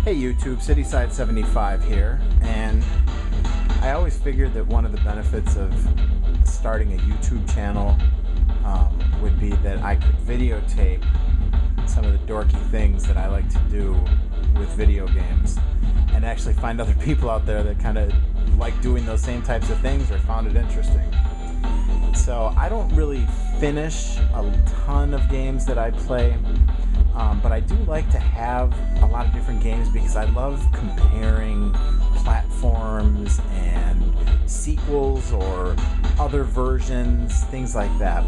Hey YouTube, Cityside75 here, and I always figured that one of the benefits of starting a YouTube channel would be that I could videotape some of the dorky things that I like to do with video games and actually find other people out there that kind of like doing those same types of things or found it interesting. So I don't really finish a ton of games that I play, but I do like to have a lot of different games because I love comparing platforms and sequels or other versions, things like that.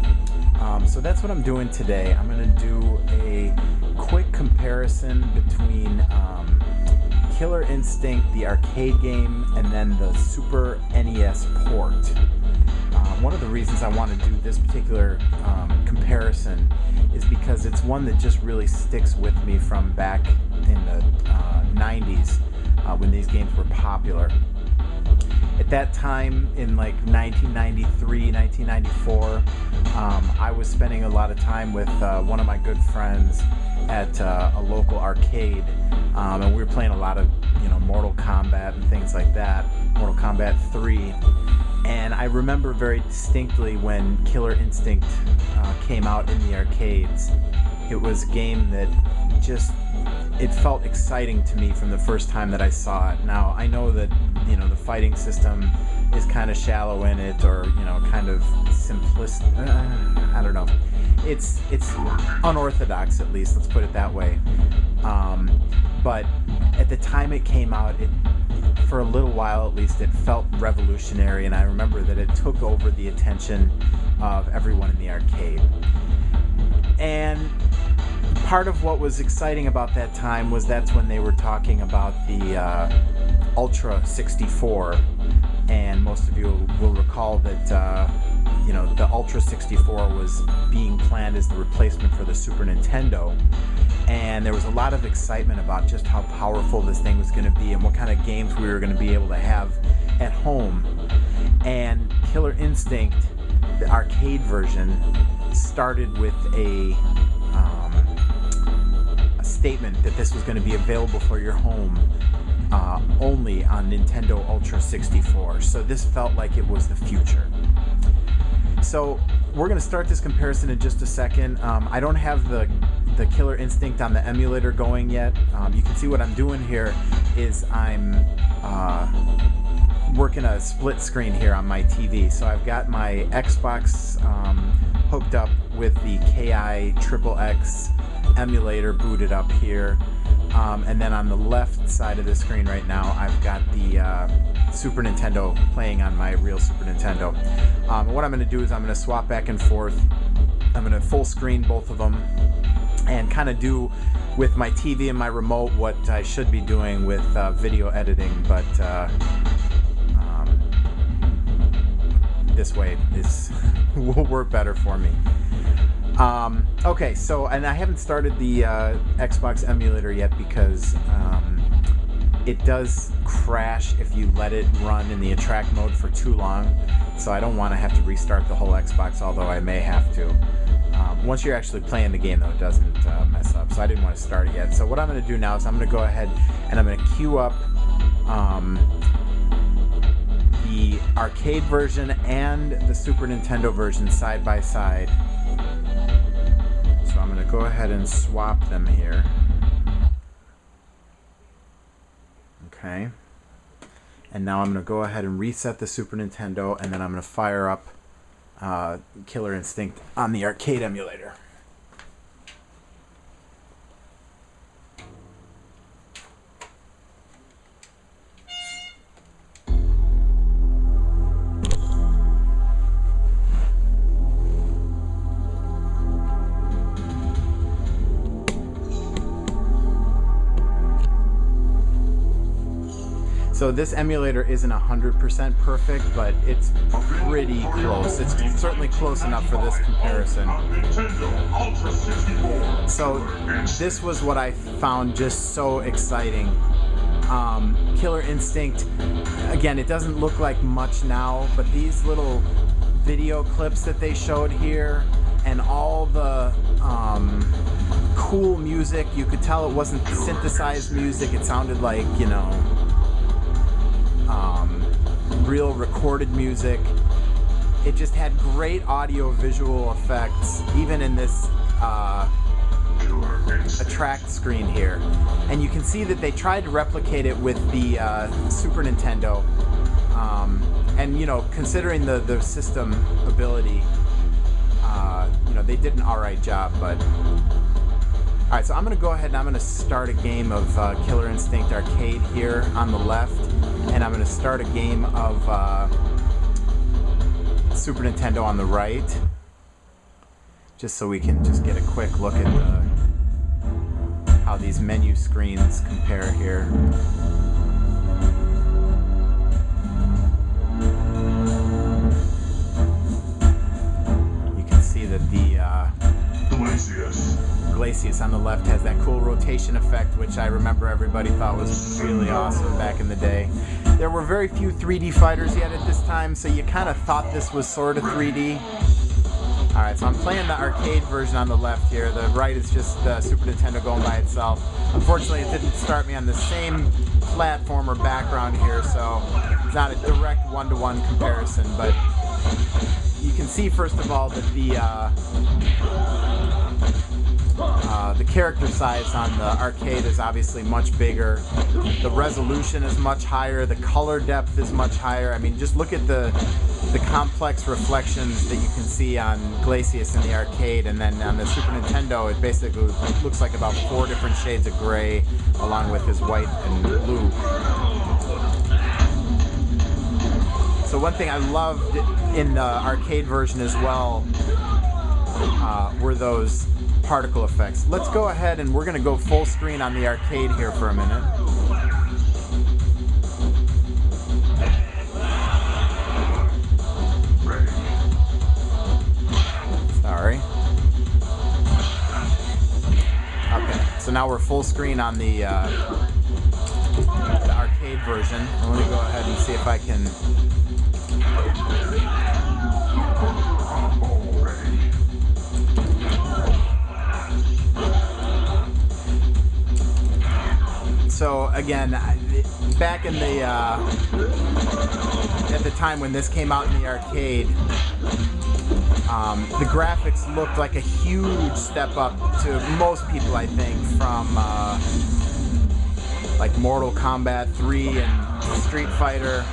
So that's what I'm doing today. I'm going to do a quick comparison between Killer Instinct, the arcade game, and then the Super NES port. One of the reasons I want to do this particular comparison is because it's one that just really sticks with me from back in the 90s when these games were popular. At that time, in like 1993, 1994, I was spending a lot of time with one of my good friends at a local arcade, and we were playing a lot of, Mortal Kombat and things like that, Mortal Kombat 3. And I remember very distinctly when Killer Instinct came out in the arcades. It was a game that it felt exciting to me from the first time that I saw it. Now, I know that, the fighting system is kind of shallow in it, or, kind of simplistic. I don't know. It's unorthodox, at least, let's put it that way. But at the time it came out, for a little while at least, it felt revolutionary, and I remember that it took over the attention of everyone in the arcade. And part of what was exciting about that time was that's when they were talking about the Ultra 64, and most of you will recall that the Ultra 64 was being planned as the replacement for the Super Nintendo. And there was a lot of excitement about just how powerful this thing was going to be and what kind of games we were going to be able to have at home. And Killer Instinct, the arcade version, started with a statement that this was going to be available for your home only on Nintendo Ultra 64. So this felt like it was the future. So we're going to start this comparison in just a second. I don't have the Killer Instinct on the emulator going yet. You can see what I'm doing here is I'm working a split screen here on my TV. So I've got my Xbox hooked up with the KI XXX emulator booted up here. And then on the left side of the screen right now, I've got the Super Nintendo playing on my real Super Nintendo. What I'm going to do is I'm going to swap back and forth. I'm going to full screen both of them and kind of do with my TV and my remote what I should be doing with video editing, but this way will work better for me. Okay, so, and I haven't started the Xbox emulator yet because it does crash if you let it run in the attract mode for too long, so I don't want to have to restart the whole Xbox, although I may have to. Once you're actually playing the game, though, it doesn't mess up, so I didn't want to start it yet. So what I'm going to do now is I'm going to go ahead and I'm going to queue up the arcade version and the Super Nintendo version side by side. So I'm going to go ahead and swap them here. Okay. And now I'm going to go ahead and reset the Super Nintendo, and then I'm going to fire up Killer Instinct on the arcade emulator. So this emulator isn't 100% perfect, but it's pretty close. It's certainly close enough for this comparison. So this was what I found just so exciting. Killer Instinct, again, it doesn't look like much now, but these little video clips that they showed here and all the cool music. You could tell it wasn't synthesized music. It sounded like, you know, real recorded music. It just had great audio-visual effects, even in this attract screen here. And you can see that they tried to replicate it with the Super Nintendo. And, you know, considering the system ability, you know, they did an alright job, but... Alright, so I'm going to go ahead and I'm going to start a game of Killer Instinct Arcade here on the left, and I'm going to start a game of Super Nintendo on the right, just so we can just get a quick look at how these menu screens compare here. You can see that the Glacius on the left has that cool rotation effect, which I remember everybody thought was really awesome back in the day. There were very few 3D fighters yet at this time, so you kind of thought this was sort of 3D. Alright, so I'm playing the arcade version on the left here. The right is just the Super Nintendo going by itself. Unfortunately, it didn't start me on the same platform or background here, so it's not a direct one-to-one comparison, but you can see, first of all, that the character size on the arcade is obviously much bigger. The resolution is much higher. The color depth is much higher. I mean, just look at the complex reflections that you can see on Glacius in the arcade, and then on the Super Nintendo, it basically looks like about 4 different shades of gray, along with his white and blue. So one thing I loved in the arcade version as well were those particle effects. Let's go ahead and we're going to go full screen on the arcade here for a minute. Sorry. Okay, so now we're full screen on the arcade version. Let me go ahead and see if I can... So again, back in the at the time when this came out in the arcade, the graphics looked like a huge step up to most people, I think, from like Mortal Kombat 3 and Street Fighter.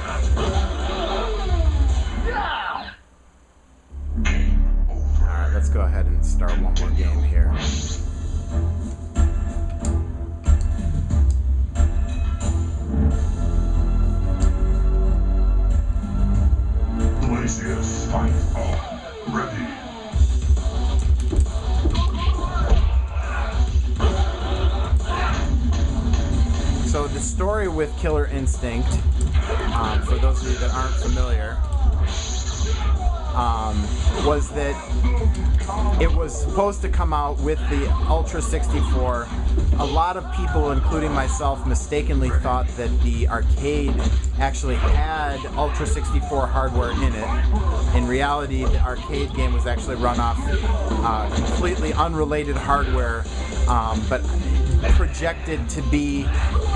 Alright, let's go ahead and start one more game here. Ready. So the story with Killer Instinct, for those of you that aren't familiar, was that it was supposed to come out with the Ultra 64. A lot of people, including myself, mistakenly thought that the arcade actually had Ultra 64 hardware in it. In reality, the arcade game was actually run off completely unrelated hardware, but projected to be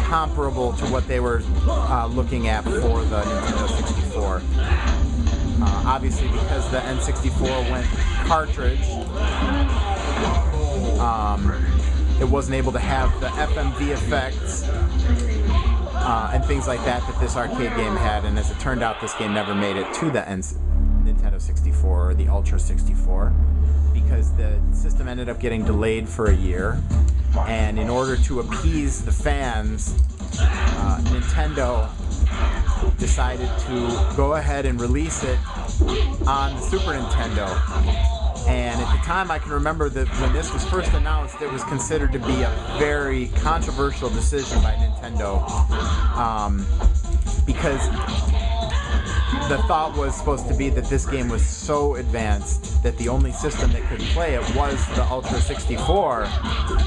comparable to what they were looking at for the Nintendo 64. Obviously, because the N64 went cartridge, it wasn't able to have the FMV effects and things like that this arcade game had, and as it turned out, this game never made it to the Nintendo 64 or the Ultra 64 because the system ended up getting delayed for a year, and in order to appease the fans, Nintendo decided to go ahead and release it on the Super Nintendo. And at the time, I can remember that when this was first announced, it was considered to be a very controversial decision by Nintendo, because the thought was supposed to be that this game was so advanced that the only system that could play it was the Ultra 64,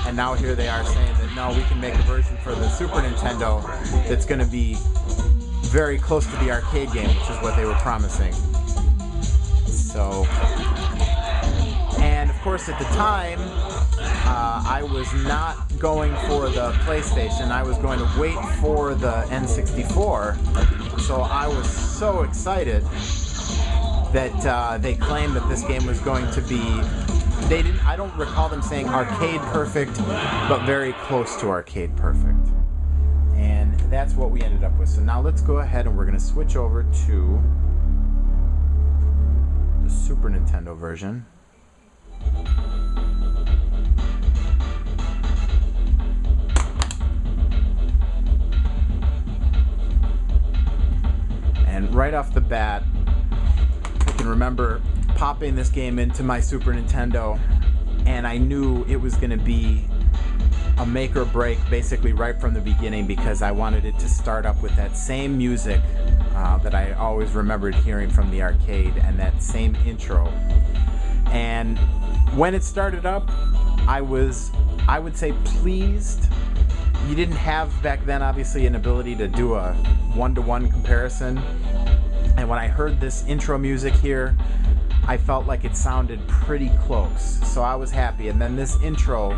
and now here they are saying that no, we can make a version for the Super Nintendo that's going to be very close to the arcade game, which is what they were promising. So, and of course at the time, I was not going for the PlayStation. I was going to wait for the N64. So I was so excited that they claimed that this game was going to be. They didn't. I don't recall them saying arcade perfect, but very close to arcade perfect. And that's what we ended up with. So now let's go ahead and we're going to switch over to the Super Nintendo version. And right off the bat, I can remember popping this game into my Super Nintendo, and I knew it was going to be a make or break basically right from the beginning, because I wanted it to start up with that same music that I always remembered hearing from the arcade, and that same intro. And when it started up, I would say, pleased. You didn't have back then, obviously, an ability to do a one-to-one comparison. And when I heard this intro music here, I felt like it sounded pretty close. So I was happy. And then this intro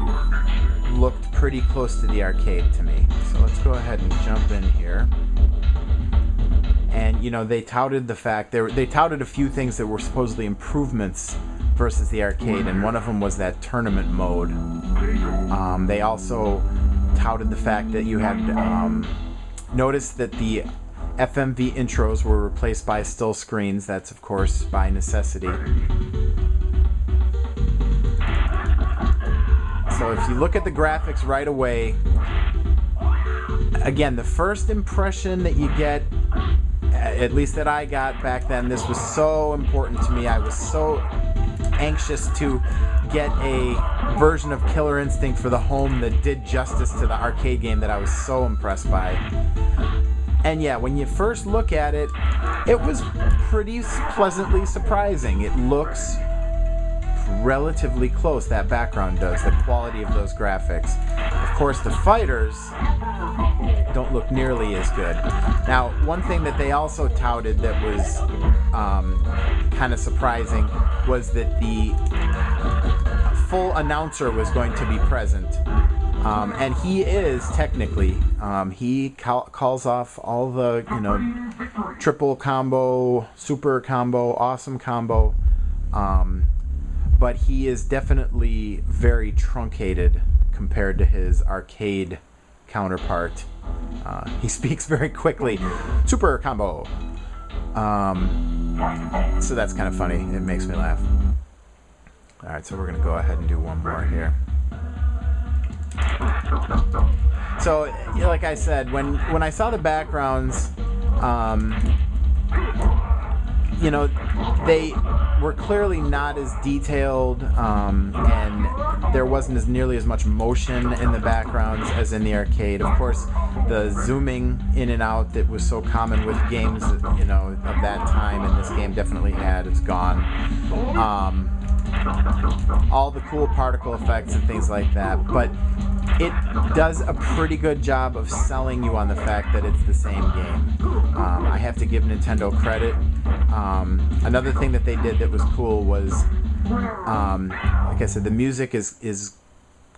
looked pretty close to the arcade to me. So let's go ahead and jump in here. And, you know, they touted the fact, they touted a few things that were supposedly improvements versus the arcade, and one of them was that tournament mode. They also touted the fact that you had noticed that the FMV intros were replaced by still screens. That's, of course, by necessity. So if you look at the graphics right away, again, the first impression that you get, at least that I got back then, this was so important to me. I was so anxious to get a version of Killer Instinct for the home that did justice to the arcade game that I was so impressed by. And yeah, when you first look at it, it was pretty pleasantly surprising. It looks relatively close, that background does, the quality of those graphics. Of course, the fighters don't look nearly as good. Now, one thing that they also touted that was kind of surprising was that the full announcer was going to be present. And he is technically, he calls off all the, you know, triple combo, super combo, awesome combo. But he is definitely very truncated compared to his arcade counterpart. He speaks very quickly. Super combo. So that's kind of funny. It makes me laugh. Alright, so we're going to go ahead and do one more here. So, like I said, when I saw the backgrounds, you know, they were clearly not as detailed, and there wasn't as nearly as much motion in the backgrounds as in the arcade. Of course, the zooming in and out that was so common with games, you know, of that time, and this game definitely had, is gone. All the cool particle effects and things like that, but it does a pretty good job of selling you on the fact that it's the same game. I have to give Nintendo credit. Another thing that they did that was cool was, like I said, the music is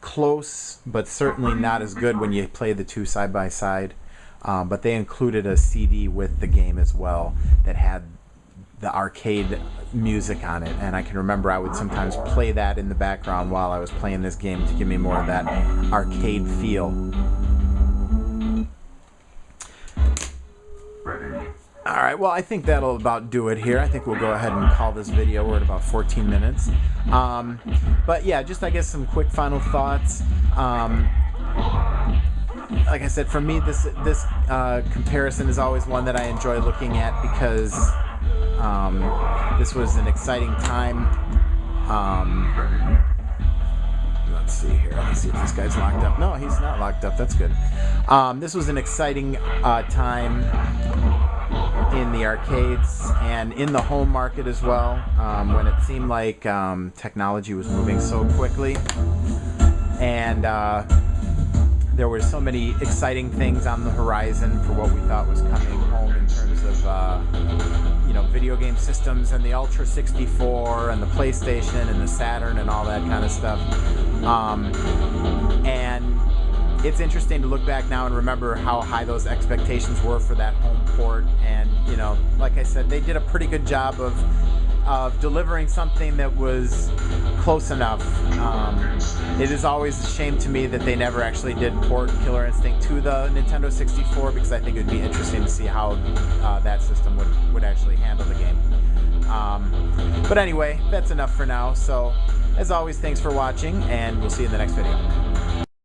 close, but certainly not as good when you play the two side by side. But they included a CD with the game as well that had the arcade music on it, and I can remember I would sometimes play that in the background while I was playing this game to give me more of that arcade feel. Alright, well, I think that'll about do it here. I think we'll go ahead and call this video. We're at about 14 minutes. But yeah, just I guess some quick final thoughts. Like I said, for me, this comparison is always one that I enjoy looking at, because this was an exciting time. Let's see here. Let's see if this guy's locked up. No, he's not locked up. That's good. This was an exciting time in the arcades and in the home market as well, when it seemed like there were so many exciting things on the horizon for what we thought was coming home in terms of video game systems, and the Ultra 64 and the PlayStation and the Saturn and all that kind of stuff. And it's interesting to look back now and remember how high those expectations were for that home port. And like I said, they did a pretty good job of delivering something that was close enough. It is always a shame to me that they never actually did port Killer Instinct to the Nintendo 64, because I think it would be interesting to see how that system would actually handle the game. But anyway, that's enough for now. So as always, thanks for watching, and we'll see you in the next video.